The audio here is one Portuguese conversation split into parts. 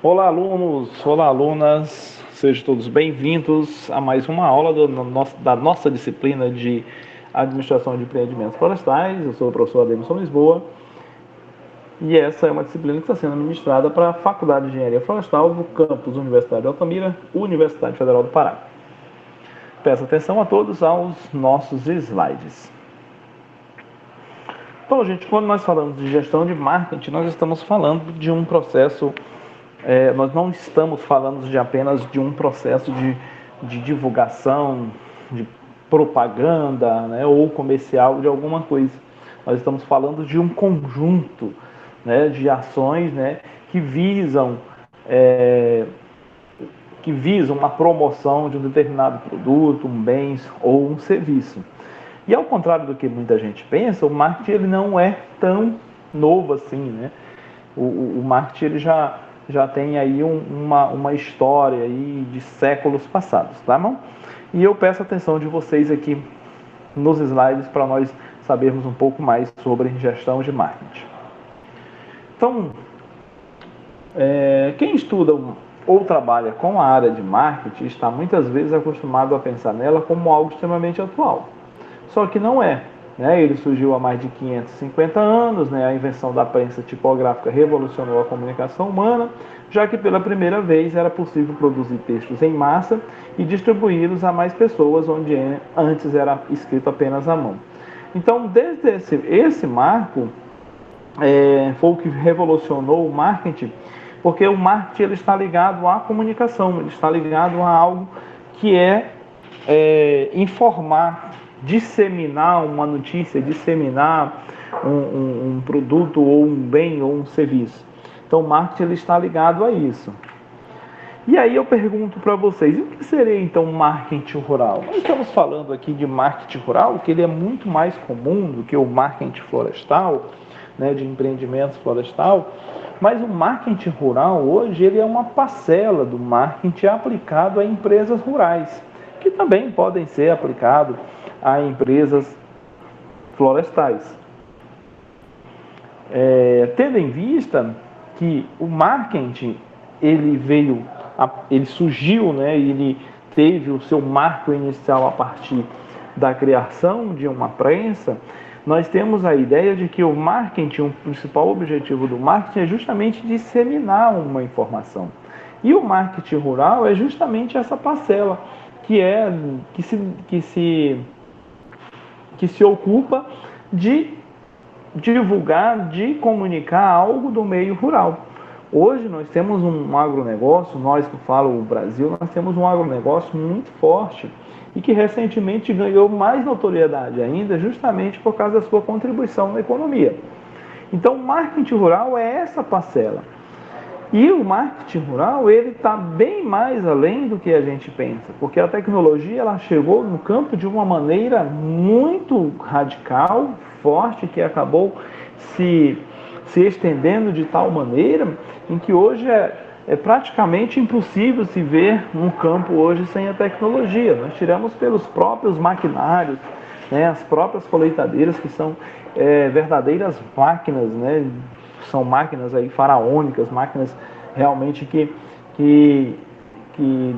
Olá, alunos, olá, alunas, sejam todos bem-vindos a mais uma aula da nossa disciplina de Administração de Empreendimentos Florestais. Eu sou o professor Ademilson Lisboa e essa é uma disciplina que está sendo ministrada para a Faculdade de Engenharia Florestal do campus Universidade de Altamira, Universidade Federal do Pará. Peço atenção a todos aos nossos slides. Então, gente, quando nós falamos de gestão de marketing, nós estamos falando de um processo. Nós não estamos falando apenas de um processo de divulgação, de propaganda, né, ou comercial de alguma coisa. Nós estamos falando de um conjunto, né, de ações, né, que visam a promoção de um determinado produto, um bem ou um serviço. E ao contrário do que muita gente pensa, o marketing ele não é tão novo assim, né? O marketing ele já tem aí uma história aí de séculos passados, tá bom? E eu peço a atenção de vocês aqui nos slides para nós sabermos um pouco mais sobre gestão de marketing. Então, quem estuda ou trabalha com a área de marketing está muitas vezes acostumado a pensar nela como algo extremamente atual. Só que não é. Ele surgiu há mais de 550 anos, a invenção da prensa tipográfica revolucionou a comunicação humana, já que pela primeira vez era possível produzir textos em massa e distribuí-los a mais pessoas, onde antes era escrito apenas à mão. Então, desde esse marco, foi o que revolucionou o marketing, porque o marketing ele está ligado à comunicação, ele está ligado a algo que é informar, disseminar uma notícia, disseminar um produto ou um bem ou um serviço. Então o marketing ele está ligado a isso. E aí eu pergunto para vocês, o que seria então marketing rural? Nós estamos falando aqui de marketing rural, que ele é muito mais comum do que o marketing florestal, de empreendimentos florestal, mas o marketing rural hoje ele é uma parcela do marketing aplicado a empresas rurais, que também podem ser aplicados a empresas florestais. Tendo em vista que o marketing ele surgiu, ele teve o seu marco inicial a partir da criação de uma prensa, nós temos a ideia de que o marketing, o principal objetivo do marketing é justamente disseminar uma informação. E o marketing rural é justamente essa parcela que se ocupa de divulgar, de comunicar algo do meio rural. Hoje nós temos um agronegócio, nós que falo o Brasil, nós temos um agronegócio muito forte e que recentemente ganhou mais notoriedade ainda justamente por causa da sua contribuição na economia. Então o marketing rural é essa parcela. E o marketing rural ele está bem mais além do que a gente pensa, porque a tecnologia ela chegou no campo de uma maneira muito radical, forte, que acabou se estendendo de tal maneira em que hoje é praticamente impossível se ver um campo hoje sem a tecnologia. Nós tiramos pelos próprios maquinários, as próprias colheitadeiras que são verdadeiras máquinas, são máquinas aí faraônicas, máquinas realmente que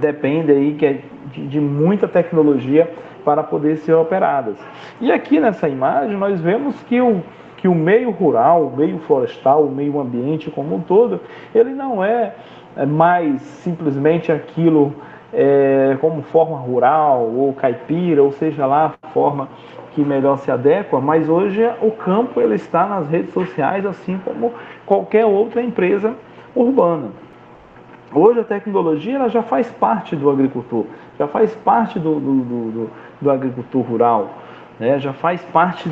dependem aí de muita tecnologia para poder ser operadas. E aqui nessa imagem nós vemos que o meio rural, o meio florestal, o meio ambiente como um todo, ele não é mais simplesmente aquilo como forma rural ou caipira, ou seja lá a forma que melhor se adequa, mas hoje o campo ele está nas redes sociais, assim como qualquer outra empresa urbana. Hoje a tecnologia ela já faz parte do agricultor, já faz parte do agricultor rural, já faz parte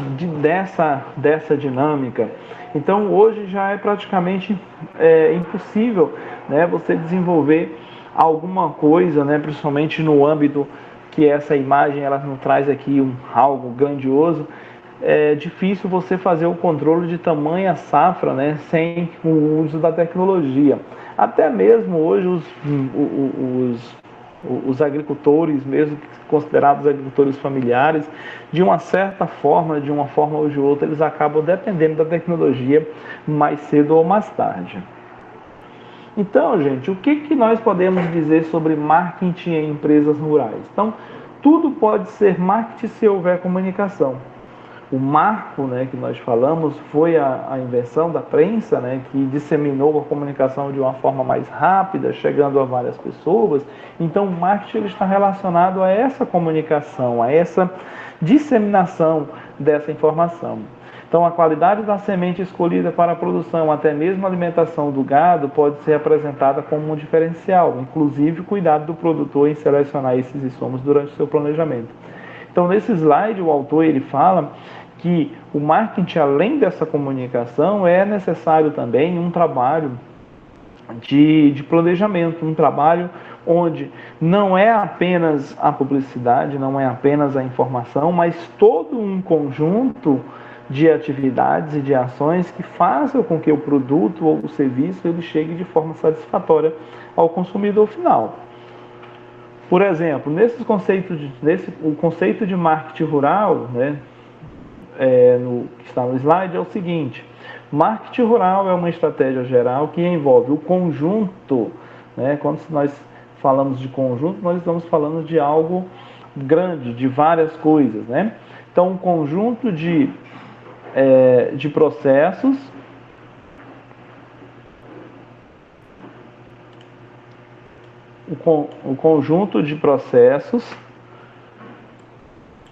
dessa dinâmica. Então hoje já é praticamente impossível você desenvolver alguma coisa, principalmente no âmbito que essa imagem ela não traz aqui algo grandioso. É difícil você fazer o controle de tamanha safra sem o uso da tecnologia. Até mesmo hoje os agricultores, mesmo considerados agricultores familiares, de uma forma ou de outra, eles acabam dependendo da tecnologia mais cedo ou mais tarde. Então, gente, o que nós podemos dizer sobre marketing em empresas rurais? Então, tudo pode ser marketing se houver comunicação. O marco, né, que nós falamos foi a invenção da prensa, né, que disseminou a comunicação de uma forma mais rápida, chegando a várias pessoas. Então, o marketing ele está relacionado a essa comunicação, a essa disseminação dessa informação. Então, a qualidade da semente escolhida para a produção, até mesmo a alimentação do gado, pode ser apresentada como um diferencial, inclusive o cuidado do produtor em selecionar esses insumos durante o seu planejamento. Então, nesse slide, o autor ele fala que o marketing, além dessa comunicação, é necessário também um trabalho de planejamento, um trabalho onde não é apenas a publicidade, não é apenas a informação, mas todo um conjunto de atividades e de ações que façam com que o produto ou o serviço ele chegue de forma satisfatória ao consumidor final. Por exemplo, o conceito de marketing rural, né, que está no slide, é o seguinte: marketing rural é uma estratégia geral que envolve o conjunto, né, quando nós falamos de conjunto, nós estamos falando de algo grande, de várias coisas, né? Então, um conjunto de processos o conjunto de processos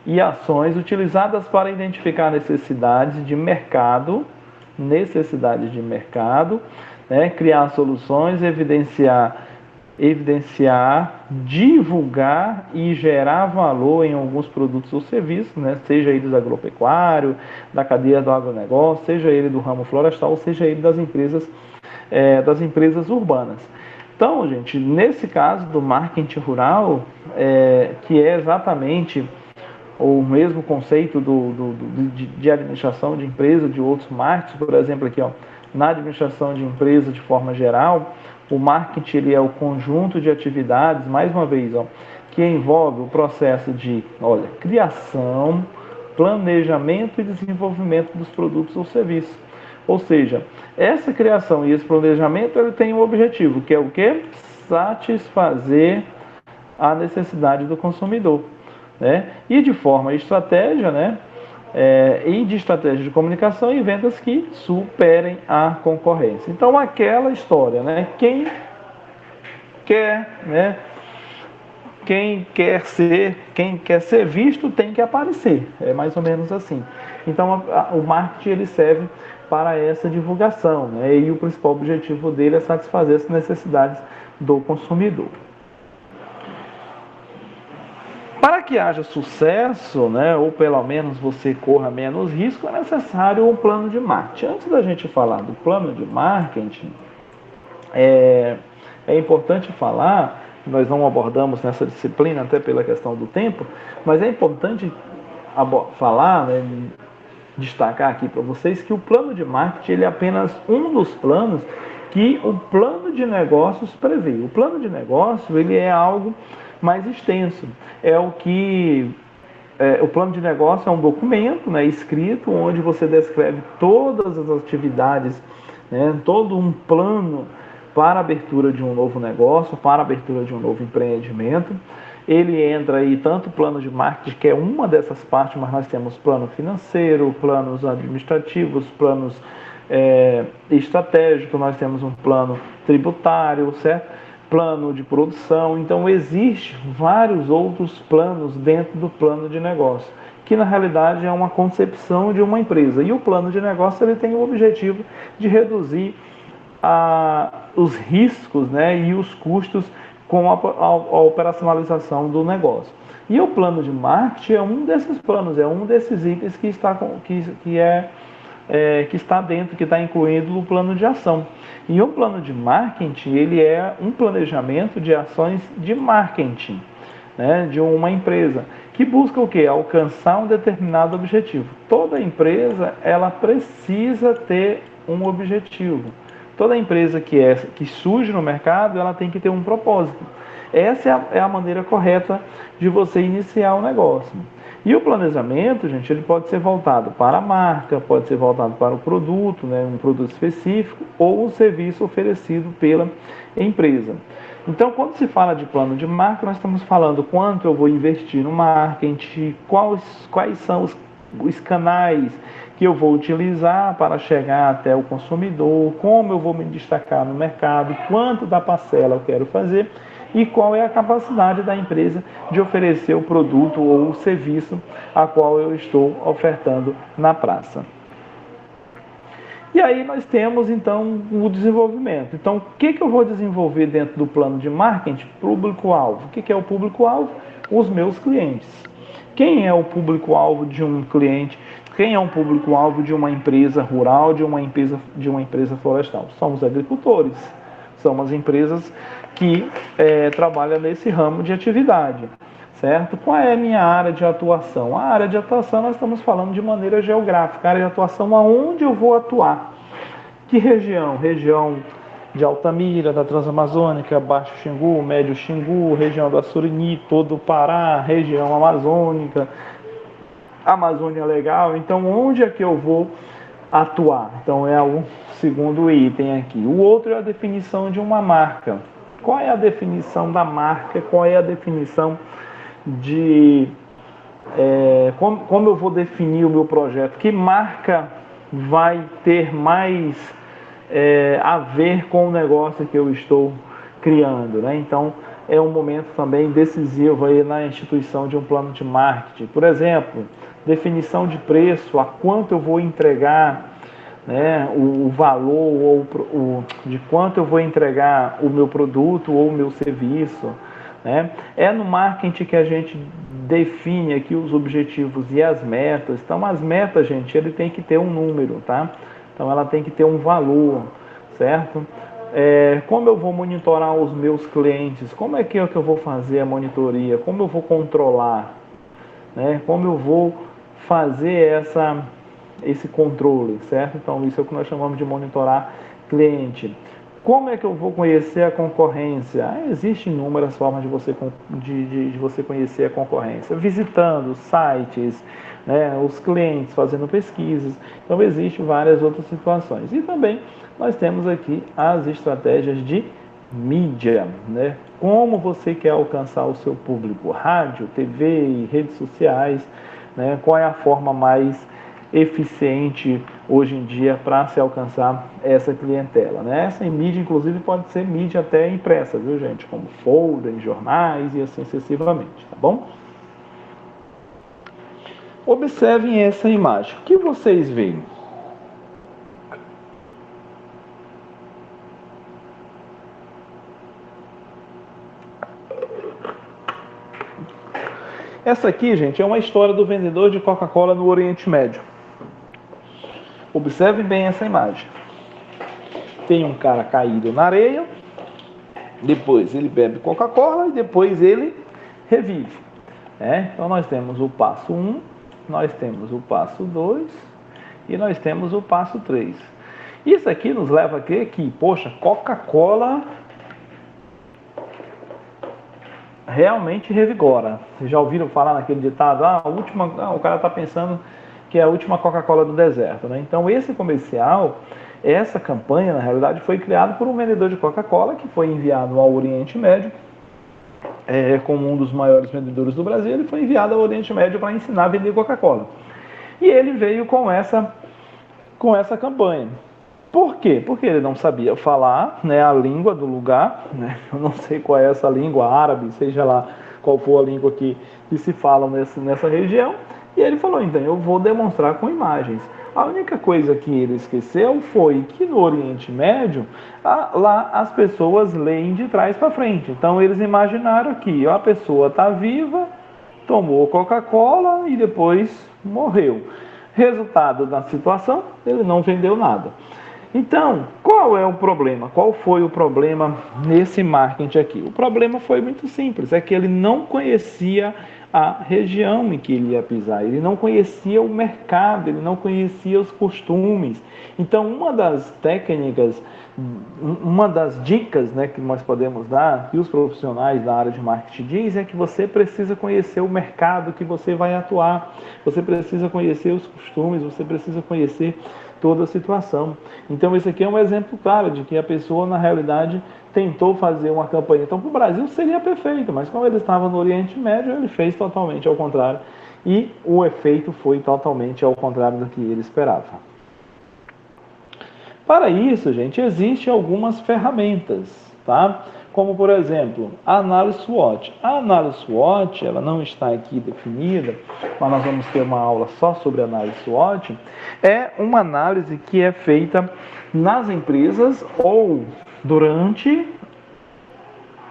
e ações utilizadas para identificar necessidades de mercado, né, criar soluções, evidenciar, divulgar e gerar valor em alguns produtos ou serviços, né, seja ele do agropecuário, da cadeia do agronegócio, seja ele do ramo florestal, seja ele das empresas urbanas. Então, gente, nesse caso do marketing rural, que é exatamente o mesmo conceito de administração de empresa, de outros marketings, por exemplo, aqui, ó, na administração de empresa de forma geral, o marketing ele é o conjunto de atividades, mais uma vez, ó, que envolve o processo de criação, planejamento e desenvolvimento dos produtos ou serviços. Ou seja, essa criação e esse planejamento ele tem um objetivo, que é o quê? Satisfazer a necessidade do consumidor, né? E de forma estratégia, né? E de estratégia de comunicação e vendas que superem a concorrência. Então, aquela história, né? Quem quer ser visto tem que aparecer. É mais ou menos assim. Então, o marketing ele serve para essa divulgação, né? E o principal objetivo dele é satisfazer as necessidades do consumidor. Para que haja sucesso, né, ou pelo menos você corra menos risco, é necessário um plano de marketing. Antes da gente falar do plano de marketing, é importante falar, nós não abordamos nessa disciplina até pela questão do tempo, mas é importante falar, né, destacar aqui para vocês que o plano de marketing ele é apenas um dos planos que o plano de negócios prevê. O plano de negócio ele é algo mais extenso. O plano de negócio é um documento, né, escrito, onde você descreve todas as atividades, né, todo um plano para a abertura de um novo negócio, para a abertura de um novo empreendimento. Ele entra aí tanto o plano de marketing, que é uma dessas partes, mas nós temos plano financeiro, planos administrativos, planos estratégicos, nós temos um plano tributário, certo? Plano de produção. Então, existem vários outros planos dentro do plano de negócio, que na realidade é uma concepção de uma empresa. E o plano de negócio ele tem o objetivo de reduzir os riscos, né, e os custos com a operacionalização do negócio. E o plano de marketing é um desses planos, é um desses itens que está dentro, que está incluído no plano de ação. E o plano de marketing, ele é um planejamento de ações de marketing, né, de uma empresa, que busca o quê? Alcançar um determinado objetivo. Toda empresa, ela precisa ter um objetivo. Toda empresa que surge no mercado, ela tem que ter um propósito. Essa é a maneira correta de você iniciar o negócio. E o planejamento, gente, ele pode ser voltado para a marca, pode ser voltado para o produto, né, um produto específico, ou o serviço oferecido pela empresa. Então, quando se fala de plano de marca, nós estamos falando quanto eu vou investir no marketing, quais são os canais que eu vou utilizar para chegar até o consumidor, como eu vou me destacar no mercado, quanto da parcela eu quero fazer e qual é a capacidade da empresa de oferecer o produto ou o serviço a qual eu estou ofertando na praça. E aí nós temos, então, o desenvolvimento. Então, o que eu vou desenvolver dentro do plano de marketing? Público-alvo. O que é o público-alvo? Os meus clientes. Quem é o público-alvo de um cliente? Quem é um público-alvo de uma empresa rural, de uma empresa florestal? São os agricultores. São as empresas que trabalham nesse ramo de atividade. Certo? Qual é a minha área de atuação? A área de atuação nós estamos falando de maneira geográfica. A área de atuação aonde eu vou atuar. Que região? Região de Altamira, da Transamazônica, Baixo Xingu, Médio Xingu, região do Açurini, todo o Pará, região amazônica, Amazônia Legal. Então, onde é que eu vou atuar? Então, é o segundo item aqui. O outro é a definição de uma marca. Qual é a definição da marca? Qual é a definição de como eu vou definir o meu projeto? Que marca vai ter mais a ver com o negócio que eu estou criando, né? Então, é um momento também decisivo aí na instituição de um plano de marketing. Por exemplo, definição de preço, a quanto eu vou entregar, né, o valor de quanto eu vou entregar o meu produto ou o meu serviço. Né? É no marketing que a gente define aqui os objetivos e as metas. Então, as metas, gente, ele tem que ter um número, tá? Então, ela tem que ter um valor, certo? Como eu vou monitorar os meus clientes? Como é que eu vou fazer a monitoria? Como eu vou controlar? Né? Como eu vou fazer esse controle, certo? Então, isso é o que nós chamamos de monitorar cliente. Como é que eu vou conhecer a concorrência? Existem inúmeras formas de você conhecer a concorrência. Visitando sites, né, os clientes, fazendo pesquisas. Então, existem várias outras situações. E também nós temos aqui as estratégias de mídia. Né? Como você quer alcançar o seu público? Rádio, TV, redes sociais. Né? Qual é a forma mais eficiente hoje em dia para se alcançar essa clientela, né? Essa em mídia, inclusive, pode ser mídia até impressa, viu, gente? Como folder, em jornais e assim sucessivamente, tá bom? Observem essa imagem. O que vocês veem? Essa aqui, gente, é uma história do vendedor de Coca-Cola no Oriente Médio. Observe bem essa imagem. Tem um cara caído na areia, depois ele bebe Coca-Cola e depois ele revive. Então nós temos o passo 1, nós temos o passo 2 e nós temos o passo 3. Isso aqui nos leva a crer que, poxa, Coca-Cola realmente revigora. Vocês já ouviram falar naquele ditado? O cara está pensando que é a última Coca-Cola do deserto, né? Então, esse comercial, essa campanha, na realidade, foi criada por um vendedor de Coca-Cola que foi enviado ao Oriente Médio, como um dos maiores vendedores do Brasil. Ele foi enviado ao Oriente Médio para ensinar a vender Coca-Cola. E ele veio com essa campanha. Por quê? Porque ele não sabia falar, né, a língua do lugar, né? Eu não sei qual é essa língua, árabe, seja lá qual for a língua que se fala nessa região. E ele falou, então, eu vou demonstrar com imagens. A única coisa que ele esqueceu foi que no Oriente Médio, lá as pessoas leem de trás para frente. Então, eles imaginaram que a pessoa está viva, tomou Coca-Cola e depois morreu. Resultado da situação, ele não vendeu nada. Então, qual é o problema? Qual foi o problema nesse marketing aqui? O problema foi muito simples, é que ele não conhecia a região em que ele ia pisar. Ele não conhecia o mercado, ele não conhecia os costumes. Então, uma das técnicas, uma das dicas, né, que nós podemos dar, que os profissionais da área de marketing dizem, é que você precisa conhecer o mercado que você vai atuar, você precisa conhecer os costumes, você precisa conhecer toda a situação. Então, esse aqui é um exemplo claro de que a pessoa, na realidade, tentou fazer uma campanha. Então, para o Brasil seria perfeito, mas como ele estava no Oriente Médio, ele fez totalmente ao contrário. E o efeito foi totalmente ao contrário do que ele esperava. Para isso, gente, existem algumas ferramentas, tá? Como, por exemplo, a análise SWOT. A análise SWOT, ela não está aqui definida, mas nós vamos ter uma aula só sobre a análise SWOT. É uma análise que é feita nas empresas ou durante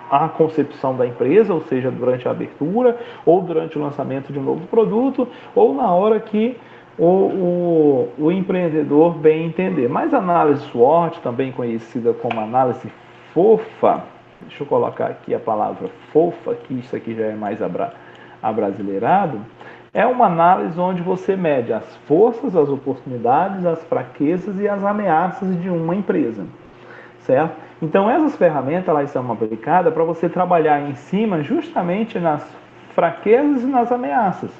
a concepção da empresa, ou seja, durante a abertura, ou durante o lançamento de um novo produto, ou na hora que o empreendedor bem entender. Mas a análise SWOT, também conhecida como análise fofa, deixa eu colocar aqui a palavra fofa, que isso aqui já é mais abrasileirado, é uma análise onde você mede as forças, as oportunidades, as fraquezas e as ameaças de uma empresa, certo? Então, essas ferramentas elas são aplicadas para você trabalhar em cima justamente nas fraquezas e nas ameaças.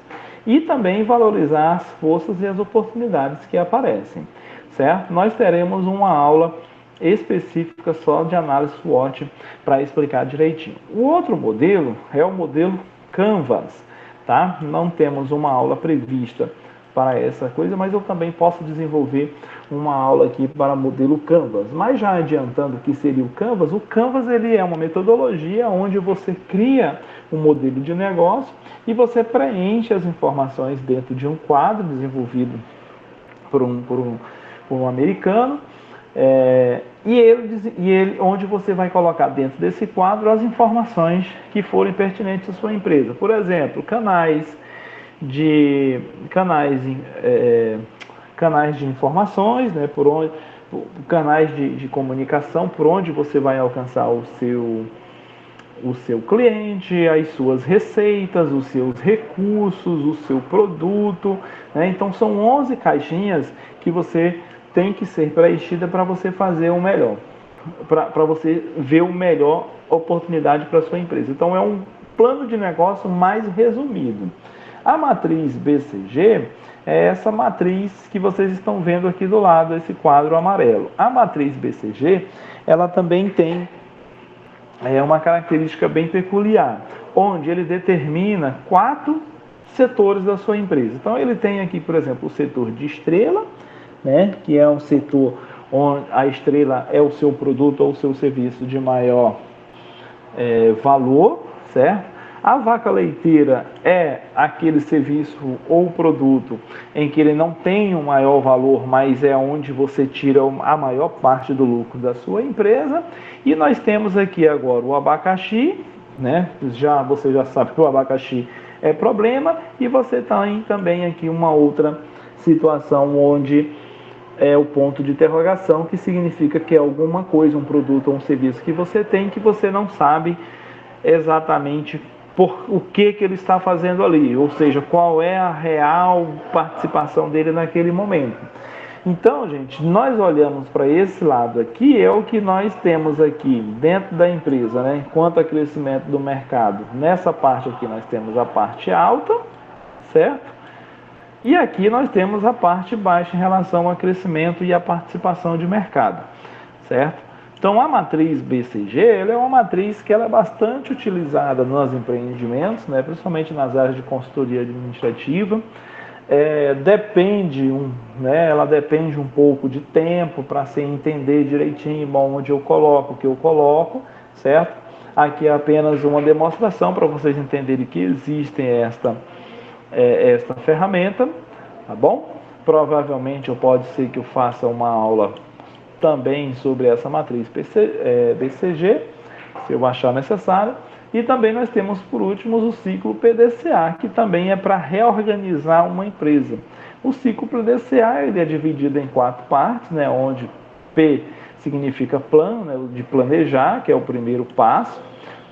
E também valorizar as forças e as oportunidades que aparecem, certo? Nós teremos uma aula específica só de análise SWOT para explicar direitinho. O outro modelo é o modelo Canvas, tá? Não temos uma aula prevista para essa coisa, mas eu também posso desenvolver uma aula aqui para o modelo Canvas. Mas já adiantando o que seria o Canvas ele é uma metodologia onde você cria um modelo de negócio e você preenche as informações dentro de um quadro desenvolvido por um americano, onde você vai colocar dentro desse quadro as informações que forem pertinentes à sua empresa. Por exemplo, canais de informações, né, canais de comunicação, por onde você vai alcançar o seu cliente, as suas receitas, os seus recursos, o seu produto, né? Então são 11 caixinhas que você tem que ser preenchida para você fazer o melhor, para você ver o melhor oportunidade para a sua empresa. Então é um plano de negócio mais resumido. A matriz BCG é essa matriz que vocês estão vendo aqui do lado, esse quadro amarelo. A matriz BCG, ela também tem uma característica bem peculiar, onde ele determina 4 setores da sua empresa. Então ele tem aqui, por exemplo, o setor de estrela, né, que é um setor onde a estrela é o seu produto ou o seu serviço de maior valor, certo? A vaca leiteira é aquele serviço ou produto em que ele não tem um maior valor, mas é onde você tira a maior parte do lucro da sua empresa. E nós temos aqui agora o abacaxi, né? Você já sabe que o abacaxi é problema, e você tem também aqui uma outra situação onde é o ponto de interrogação, que significa que é alguma coisa, um produto ou um serviço que você tem que você não sabe exatamente por o que ele está fazendo ali, ou seja, qual é a real participação dele naquele momento. Então, gente, nós olhamos para esse lado aqui, é o que nós temos aqui dentro da empresa, né? Quanto ao crescimento do mercado. Nessa parte aqui nós temos a parte alta, certo? E aqui nós temos a parte baixa em relação ao crescimento e à participação de mercado, certo? Então, a matriz BCG, ela é uma matriz que ela é bastante utilizada nos empreendimentos, né, principalmente nas áreas de consultoria administrativa. Ela depende um pouco de tempo para se entender direitinho onde eu coloco, o que eu coloco, certo? Aqui é apenas uma demonstração para vocês entenderem que existe esta ferramenta, tá bom? Provavelmente pode ser que eu faça uma aula também sobre essa matriz BCG, se eu achar necessário. E também nós temos, por último, o ciclo PDCA, que também é para reorganizar uma empresa. O ciclo PDCA ele é dividido em 4 partes, né, onde P significa plano, né, de planejar, que é o primeiro passo.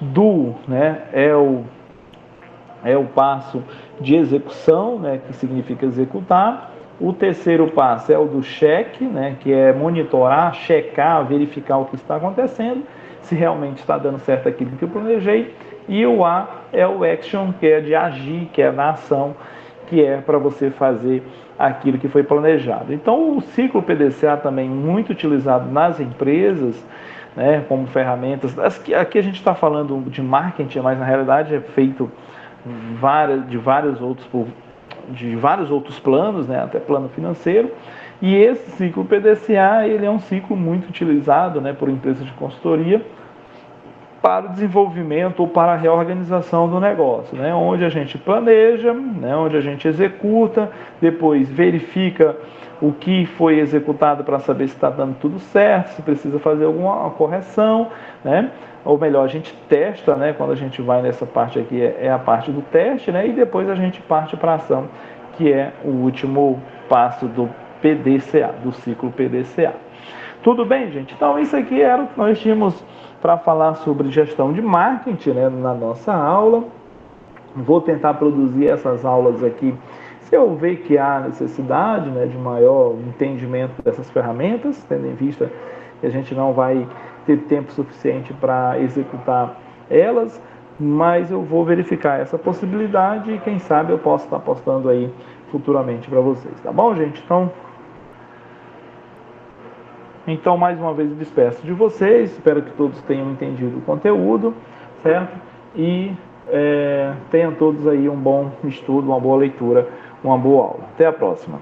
Do, né, é é o passo de execução, né, que significa executar. O terceiro passo é o do cheque, né, que é monitorar, checar, verificar o que está acontecendo, se realmente está dando certo aquilo que eu planejei. E o A é o action, que é de agir, que é na ação, que é para você fazer aquilo que foi planejado. Então, o ciclo PDCA também muito utilizado nas empresas, né, como ferramentas. Aqui a gente está falando de marketing, mas na realidade é feito de vários outros planos, né, até plano financeiro. E esse ciclo PDCA ele é um ciclo muito utilizado, né, por empresas de consultoria para o desenvolvimento ou para a reorganização do negócio, né, onde a gente planeja, né, onde a gente executa, depois verifica o que foi executado para saber se está dando tudo certo, se precisa fazer alguma correção, né? Ou melhor, a gente testa, né? Quando a gente vai nessa parte aqui, é a parte do teste, né? E depois a gente parte para a ação, que é o último passo do PDCA, do ciclo PDCA. Tudo bem, gente? Então, isso aqui era o que nós tínhamos para falar sobre gestão de marketing, né, na nossa aula. Vou tentar produzir essas aulas aqui se eu ver que há necessidade, né, de maior entendimento dessas ferramentas, tendo em vista que a gente não vai ter tempo suficiente para executar elas, mas eu vou verificar essa possibilidade e quem sabe eu posso estar postando aí futuramente para vocês, tá bom, gente? Então, mais uma vez, eu despeço de vocês, espero que todos tenham entendido o conteúdo, certo? E tenham todos aí um bom estudo, uma boa leitura, uma boa aula. Até a próxima.